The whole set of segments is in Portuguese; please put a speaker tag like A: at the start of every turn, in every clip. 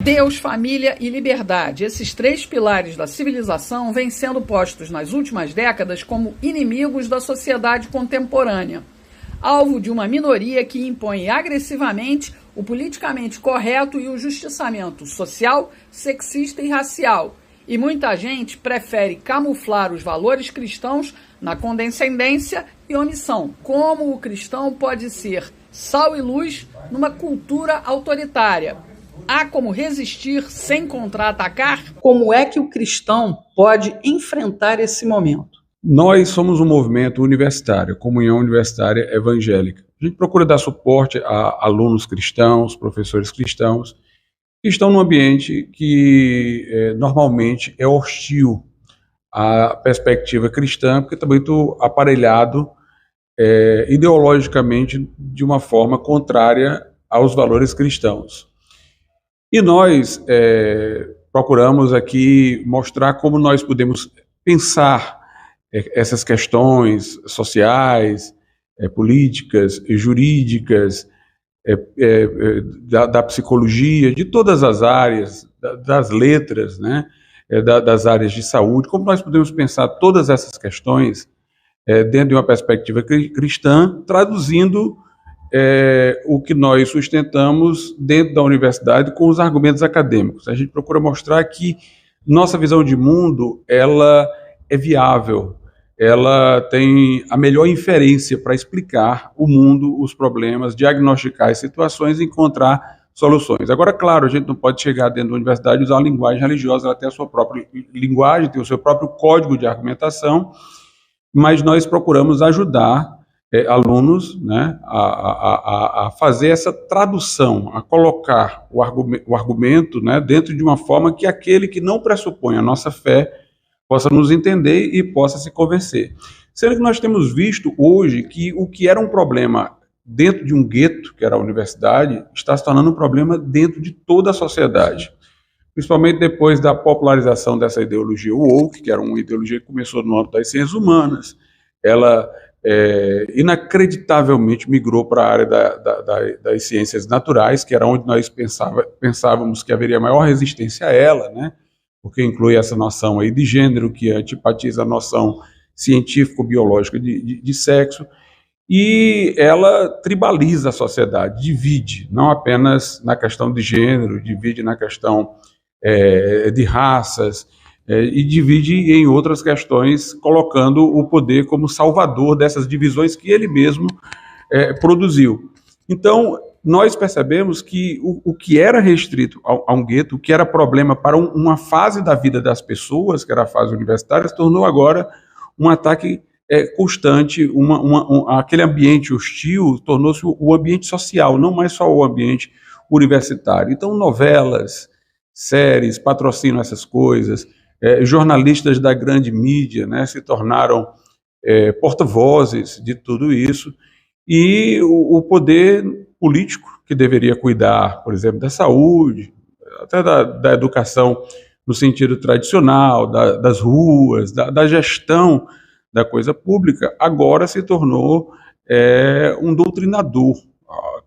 A: Deus, família e liberdade. Esses três pilares da civilização vêm sendo postos nas últimas décadas como inimigos da sociedade contemporânea, alvo de uma minoria que impõe agressivamente o politicamente correto e o justiçamento social, sexista e racial. E muita gente prefere camuflar os valores cristãos na condescendência e omissão. Como o cristão pode ser sal e luz numa cultura autoritária? Há como resistir sem contra-atacar? Como é que o cristão pode enfrentar esse momento?
B: Nós somos um movimento universitário, Comunhão Universitária Evangélica. A gente procura dar suporte a alunos cristãos, professores cristãos, que estão num ambiente que normalmente é hostil à perspectiva cristã, porque está muito aparelhado ideologicamente de uma forma contrária aos valores cristãos. E nós procuramos aqui mostrar como nós podemos pensar essas questões sociais, políticas, jurídicas, da psicologia, de todas as áreas, das letras, né, das áreas de saúde, como nós podemos pensar todas essas questões dentro de uma perspectiva cristã, traduzindo o que nós sustentamos dentro da universidade com os argumentos acadêmicos. A gente procura mostrar que nossa visão de mundo, ela é viável, ela tem a melhor inferência para explicar o mundo, os problemas, diagnosticar as situações e encontrar soluções. Agora, claro, a gente não pode chegar dentro da universidade e usar a linguagem religiosa, ela tem a sua própria linguagem, tem o seu próprio código de argumentação, mas nós procuramos ajudar alunos, né, a fazer essa tradução, a colocar o argumento, né, dentro de uma forma que aquele que não pressupõe a nossa fé possa nos entender e possa se convencer. Sendo que nós temos visto hoje que o que era um problema dentro de um gueto, que era a universidade, está se tornando um problema dentro de toda a sociedade. Principalmente depois da popularização dessa ideologia woke, que era uma ideologia que começou no âmbito das ciências humanas, ela inacreditavelmente migrou para a área das ciências naturais, que era onde nós pensávamos que haveria maior resistência a ela, né? Porque inclui essa noção aí de gênero, que antipatiza a noção científico-biológica de sexo, e ela tribaliza a sociedade, divide, não apenas na questão de gênero, divide na questão de raças, e divide em outras questões, colocando o poder como salvador dessas divisões que ele mesmo produziu. Então, nós percebemos que o que era restrito a um gueto, o que era problema para uma fase da vida das pessoas, que era a fase universitária, se tornou agora um ataque constante, aquele ambiente hostil tornou-se o ambiente social, não mais só o ambiente universitário. Então, novelas, séries patrocinam essas coisas, jornalistas da grande mídia, né, se tornaram porta-vozes de tudo isso, e o poder político, que deveria cuidar, por exemplo, da saúde, até da educação no sentido tradicional, das ruas, da gestão da coisa pública, agora se tornou um doutrinador,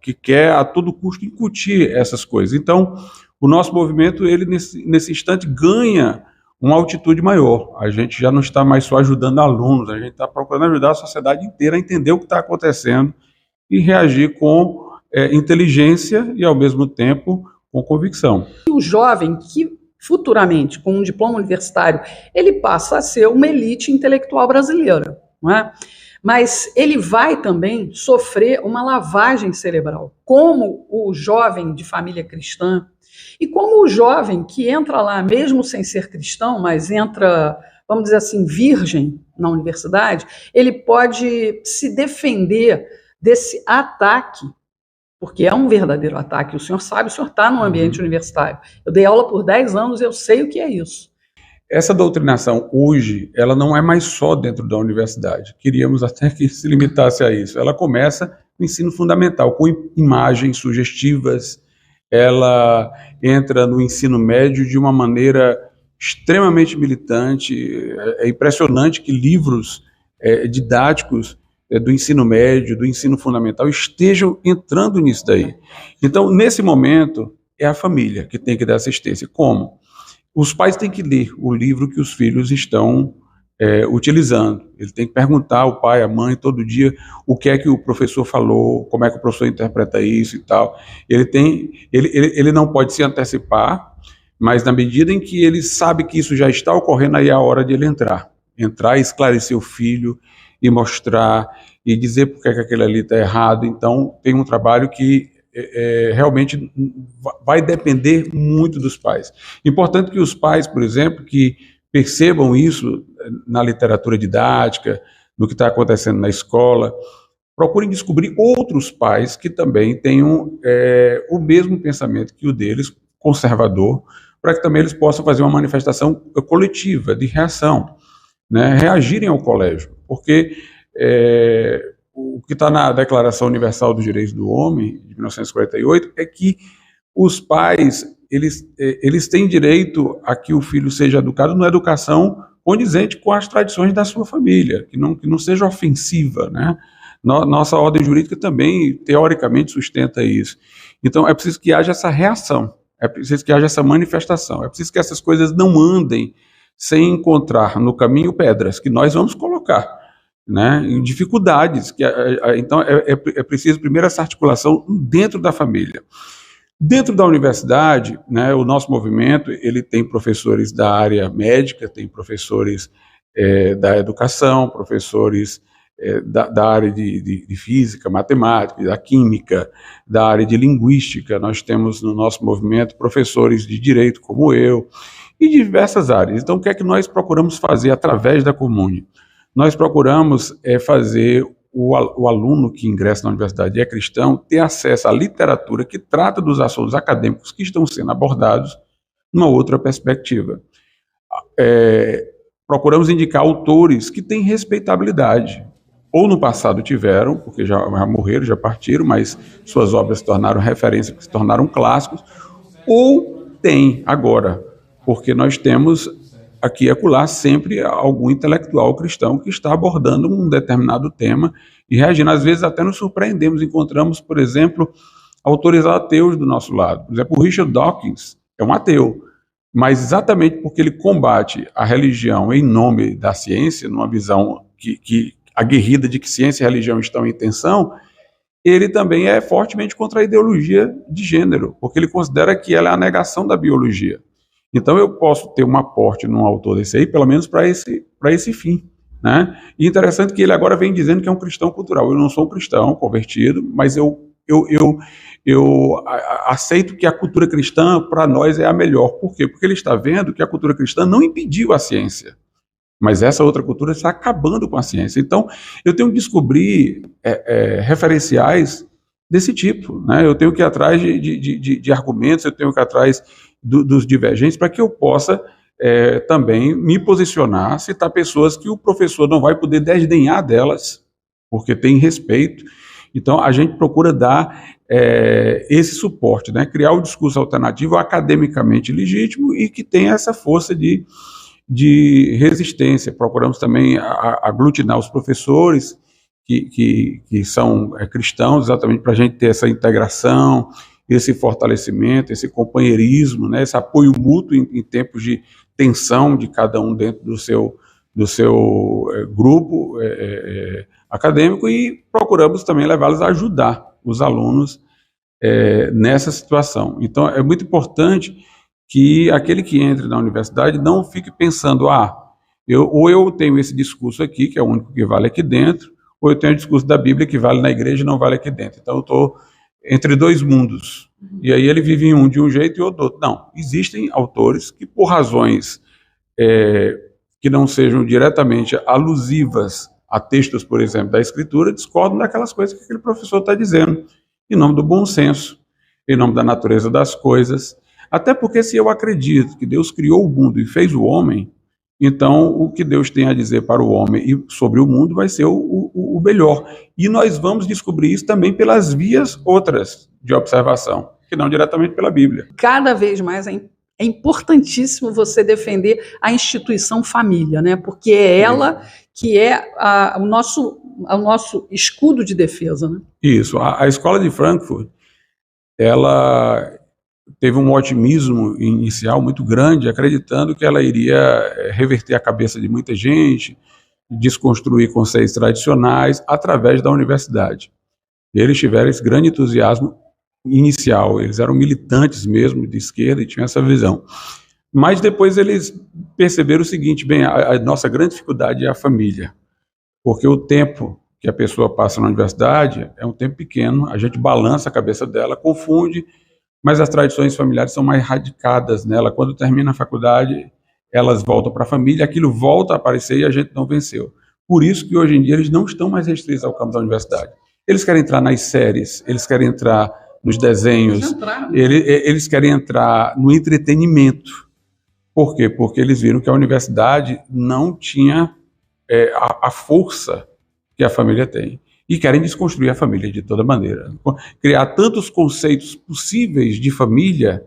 B: que quer a todo custo incutir essas coisas. Então, o nosso movimento, ele nesse instante ganha uma altitude maior. A gente já não está mais só ajudando alunos, a gente está procurando ajudar a sociedade inteira a entender o que está acontecendo e reagir com inteligência e, ao mesmo tempo, com convicção.
A: O jovem que futuramente, com um diploma universitário, ele passa a ser uma elite intelectual brasileira, não é? Mas ele vai também sofrer uma lavagem cerebral, como o jovem de família cristã e como o jovem que entra lá, mesmo sem ser cristão, mas entra, vamos dizer assim, virgem na universidade, ele pode se defender desse ataque, porque é um verdadeiro ataque. O senhor sabe, o senhor está no ambiente universitário. Eu dei aula por 10 anos, eu sei o que é isso.
B: Essa doutrinação hoje, ela não é mais só dentro da universidade. Queríamos até que se limitasse a isso. Ela começa no ensino fundamental, com imagens sugestivas. Ela entra no ensino médio de uma maneira extremamente militante. É impressionante que livros didáticos do ensino médio, do ensino fundamental, estejam entrando nisso daí. Então, nesse momento, é a família que tem que dar assistência. Como? Os pais têm que ler o livro que os filhos estão utilizando. Ele tem que perguntar ao pai, à mãe, todo dia, o que é que o professor falou, como é que o professor interpreta isso e tal. Ele não pode se antecipar, mas na medida em que ele sabe que isso já está ocorrendo, aí é a hora de ele entrar e esclarecer o filho, e mostrar, e dizer por que aquele ali está errado. Então, tem um trabalho que realmente vai depender muito dos pais. Importante que os pais, por exemplo, que percebam isso na literatura didática, no que está acontecendo na escola, procurem descobrir outros pais que também tenham o mesmo pensamento que o deles, conservador, para que também eles possam fazer uma manifestação coletiva de reação, né, reagirem ao colégio, porque o que está na Declaração Universal dos Direitos do Homem, de 1948, é que os pais, eles têm direito a que o filho seja educado numa educação condizente com as tradições da sua família, que não seja ofensiva, né? Nossa ordem jurídica também, teoricamente, sustenta isso. Então, é preciso que haja essa reação, é preciso que haja essa manifestação, é preciso que essas coisas não andem sem encontrar no caminho pedras, que nós vamos colocar, né, dificuldades. Então, é preciso primeiro essa articulação dentro da família. Dentro da universidade, né, o nosso movimento, ele tem professores da área médica, tem professores da educação, professores da área de física, matemática, da química, da área de linguística. Nós temos no nosso movimento professores de direito como eu, e diversas áreas. Então, o que é que nós procuramos fazer através da Comune? Nós procuramos fazer o aluno que ingressa na universidade e é cristão ter acesso à literatura que trata dos assuntos acadêmicos que estão sendo abordados numa outra perspectiva. Procuramos indicar autores que têm respeitabilidade, ou no passado tiveram, porque já morreram, já partiram, mas suas obras se tornaram referência, se tornaram clássicos, ou tem agora, porque nós temos aqui e acolá sempre algum intelectual cristão que está abordando um determinado tema e reagindo. Às vezes até nos surpreendemos, encontramos, por exemplo, autores ateus do nosso lado. Por exemplo, o Richard Dawkins é um ateu, mas exatamente porque ele combate a religião em nome da ciência, numa visão que aguerrida de que ciência e religião estão em tensão, ele também é fortemente contra a ideologia de gênero, porque ele considera que ela é a negação da biologia. Então eu posso ter um aporte num autor desse aí, pelo menos para esse fim, né? E interessante que ele agora vem dizendo que é um cristão cultural. Eu não sou um cristão convertido, mas eu aceito que a cultura cristã para nós é a melhor. Por quê? Porque ele está vendo que a cultura cristã não impediu a ciência, mas essa outra cultura está acabando com a ciência. Então eu tenho que descobrir referenciais desse tipo, né? Eu tenho que ir atrás de argumentos, eu tenho que ir atrás dos divergentes, para que eu possa também me posicionar, citar pessoas que o professor não vai poder desdenhar delas, porque tem respeito. Então, a gente procura dar esse suporte, né? Criar o discurso alternativo academicamente legítimo e que tenha essa força de resistência. Procuramos também aglutinar os professores que são cristãos, exatamente para a gente ter essa integração, esse fortalecimento, esse companheirismo, né, esse apoio mútuo em tempos de tensão de cada um dentro do seu grupo acadêmico, e procuramos também levá-los a ajudar os alunos nessa situação. Então, é muito importante que aquele que entre na universidade não fique pensando, ou eu tenho esse discurso aqui, que é o único que vale aqui dentro, ou eu tenho o discurso da Bíblia que vale na igreja e não vale aqui dentro. Então, eu estou entre dois mundos, e aí ele vive em um de um jeito e outro do outro. Não, existem autores que, por razões que não sejam diretamente alusivas a textos, por exemplo, da Escritura, discordam daquelas coisas que aquele professor está dizendo, em nome do bom senso, em nome da natureza das coisas. Até porque, se eu acredito que Deus criou o mundo e fez o homem, então o que Deus tem a dizer para o homem e sobre o mundo vai ser o melhor. E nós vamos descobrir isso também pelas vias outras de observação, que não diretamente pela Bíblia.
A: Cada vez mais é importantíssimo você defender a instituição família, né? Porque é ela que é o nosso escudo de defesa, né?
B: Isso. A escola de Frankfurt, ela teve um otimismo inicial muito grande, acreditando que ela iria reverter a cabeça de muita gente, desconstruir conceitos tradicionais através da universidade. E eles tiveram esse grande entusiasmo inicial, eles eram militantes mesmo de esquerda e tinham essa visão. Mas depois eles perceberam o seguinte, bem, a nossa grande dificuldade é a família, porque o tempo que a pessoa passa na universidade é um tempo pequeno, a gente balança a cabeça dela, confunde, mas as tradições familiares são mais radicadas nela. Quando termina a faculdade, elas voltam para a família, aquilo volta a aparecer e a gente não venceu. Por isso que hoje em dia eles não estão mais restritos ao campo da universidade. Eles querem entrar nas séries, eles querem entrar nos desenhos, eles querem entrar no entretenimento. Por quê? Porque eles viram que a universidade não tinha a força que a família tem. E querem desconstruir a família de toda maneira. Criar tantos conceitos possíveis de família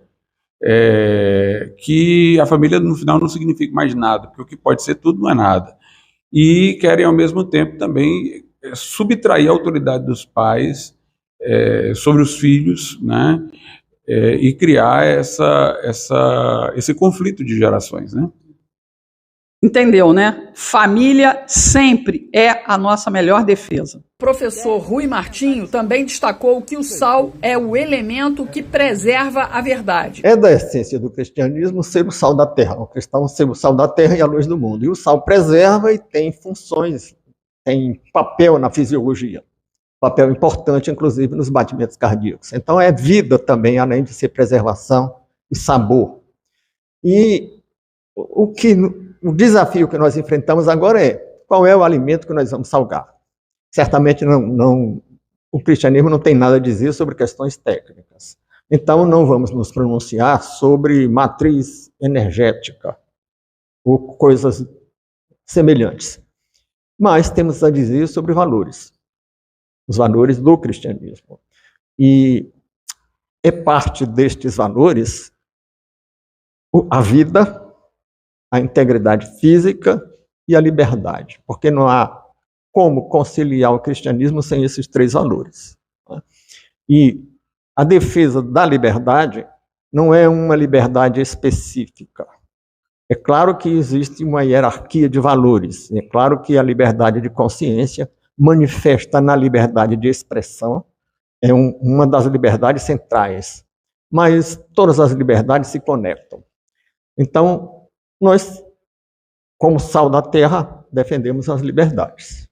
B: que a família no final não significa mais nada, porque o que pode ser tudo não é nada. E querem ao mesmo tempo também subtrair a autoridade dos pais sobre os filhos, né? E criar esse conflito de gerações, né?
A: Entendeu, né? Família sempre é a nossa melhor defesa. O professor Rui Martinho também destacou que o sal é o elemento que preserva a verdade.
C: É da essência do cristianismo ser o sal da terra, o cristão ser o sal da terra e a luz do mundo. E o sal preserva e tem funções, tem papel na fisiologia, papel importante, inclusive, nos batimentos cardíacos. Então é vida também, além de ser preservação e sabor. E o desafio que nós enfrentamos agora é qual é o alimento que nós vamos salgar. Certamente o cristianismo não tem nada a dizer sobre questões técnicas. Então não vamos nos pronunciar sobre matriz energética ou coisas semelhantes. Mas temos a dizer sobre valores, os valores do cristianismo. E é parte destes valores a vida, a integridade física e a liberdade, porque não há como conciliar o cristianismo sem esses três valores. E a defesa da liberdade não é uma liberdade específica. É claro que existe uma hierarquia de valores, é claro que a liberdade de consciência manifesta na liberdade de expressão, é uma das liberdades centrais, mas todas as liberdades se conectam. Então, nós, como sal da terra, defendemos as liberdades.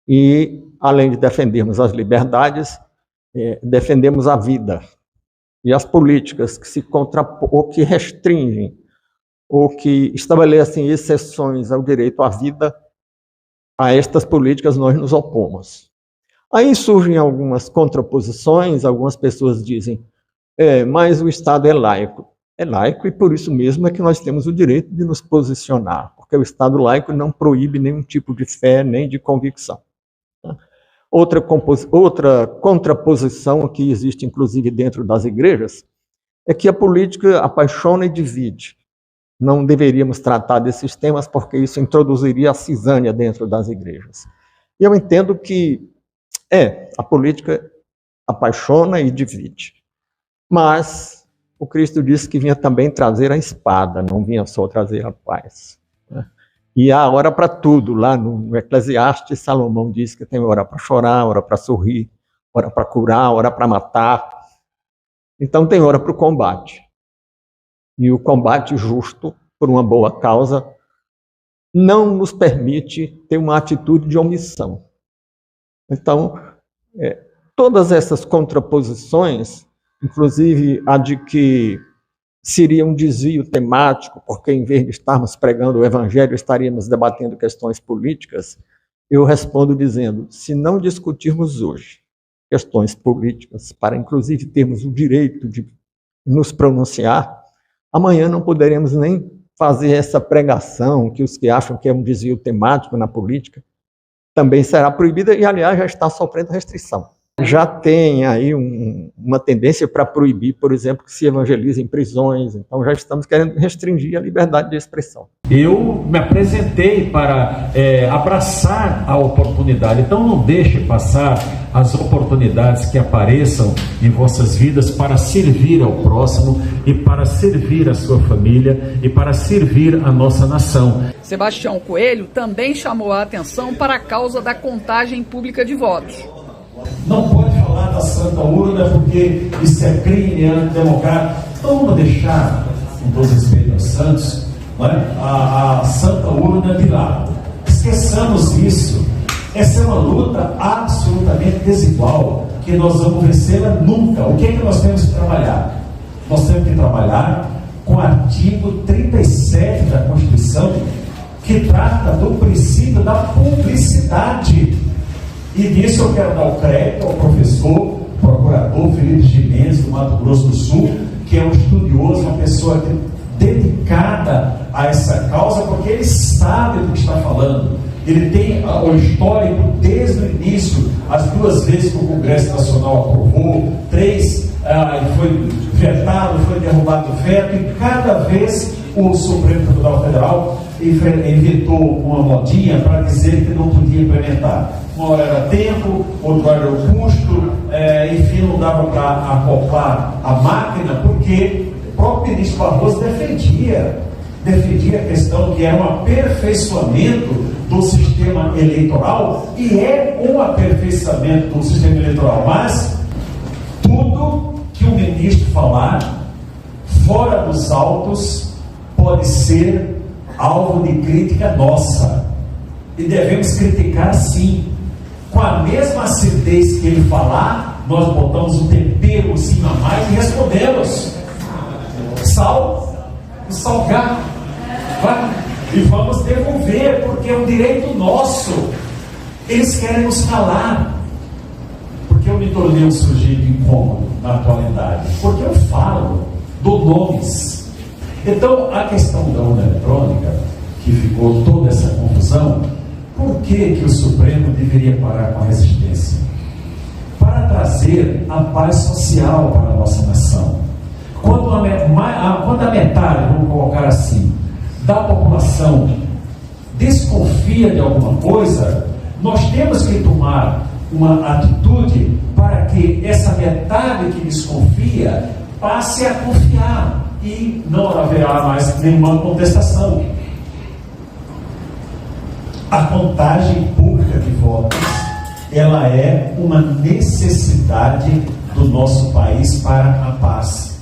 C: E, além de defendermos as liberdades, defendemos a vida. E as políticas que se contrapõem, ou que restringem, ou que estabelecem exceções ao direito à vida, a estas políticas nós nos opomos. Aí surgem algumas contraposições, algumas pessoas dizem, mas o Estado é laico. É laico e por isso mesmo é que nós temos o direito de nos posicionar, porque o Estado laico não proíbe nenhum tipo de fé nem de convicção. Outra contraposição que existe, inclusive, dentro das igrejas, é que a política apaixona e divide. Não deveríamos tratar desses temas porque isso introduziria a cisânia dentro das igrejas. E eu entendo que, a política apaixona e divide. Mas o Cristo disse que vinha também trazer a espada, não vinha só trazer a paz. E há hora para tudo. Lá no Eclesiastes, Salomão diz que tem hora para chorar, hora para sorrir, hora para curar, hora para matar. Então tem hora para o combate. E o combate justo, por uma boa causa, não nos permite ter uma atitude de omissão. Então, todas essas contraposições, inclusive a de que seria um desvio temático, porque em vez de estarmos pregando o evangelho, estaríamos debatendo questões políticas, eu respondo dizendo, se não discutirmos hoje questões políticas, para inclusive termos o direito de nos pronunciar, amanhã não poderemos nem fazer essa pregação que os que acham que é um desvio temático na política também será proibida e, aliás, já está sofrendo restrição. Já tem aí uma tendência para proibir, por exemplo, que se evangelize em prisões, então já estamos querendo restringir a liberdade de expressão.
D: Eu me apresentei para abraçar a oportunidade. Então não deixe passar as oportunidades que apareçam em vossas vidas para servir ao próximo e para servir a sua família e para servir a nossa nação.
A: Sebastião Coelho também chamou a atenção para a causa da contagem pública de votos.
D: Não pode falar da Santa Urna porque isso é crime antidemocrático. Então vamos deixar, com todo respeito aos santos, a Santa Urna de lado. Esqueçamos isso. Essa é uma luta absolutamente desigual, que nós vamos vencê-la nunca. O que é que nós temos que trabalhar? Nós temos que trabalhar com o artigo 37 da Constituição, que trata do princípio da publicidade. E disso eu quero dar o crédito ao professor, procurador Felipe Gimenez, do Mato Grosso do Sul, que é um estudioso, uma pessoa dedicada a essa causa, porque ele sabe do que está falando. Ele tem o histórico desde o início, as 2 vezes que o Congresso Nacional aprovou, 3 foi vetado, foi derrubado o veto, e cada vez o Supremo Tribunal Federal inventou uma modinha para dizer que não podia implementar. Uma hora era tempo, outra hora era o custo, enfim, não dava para acoplar a máquina, porque o próprio ministro Barroso defendia a questão que era um aperfeiçoamento do sistema eleitoral, e é um aperfeiçoamento do sistema eleitoral, mas tudo que o ministro falar fora dos autos pode ser alvo de crítica nossa, e devemos criticar sim. Com a mesma acidez que ele falar, nós botamos um tempero em cima a mais e respondemos: salgar, e vamos devolver, porque é um direito nosso. Eles querem nos calar. Porque eu me tornei um sujeito incômodo na atualidade? Porque eu falo, dou nomes. Então, a questão da urna eletrônica, que ficou toda essa confusão, por que o Supremo deveria parar com a resistência? Para trazer a paz social para a nossa nação. Quando a metade, vamos colocar assim, da população desconfia de alguma coisa, nós temos que tomar uma atitude para que essa metade que desconfia passe a confiar, e não haverá mais nenhuma contestação. A contagem pública de votos, ela é uma necessidade do nosso país para a paz.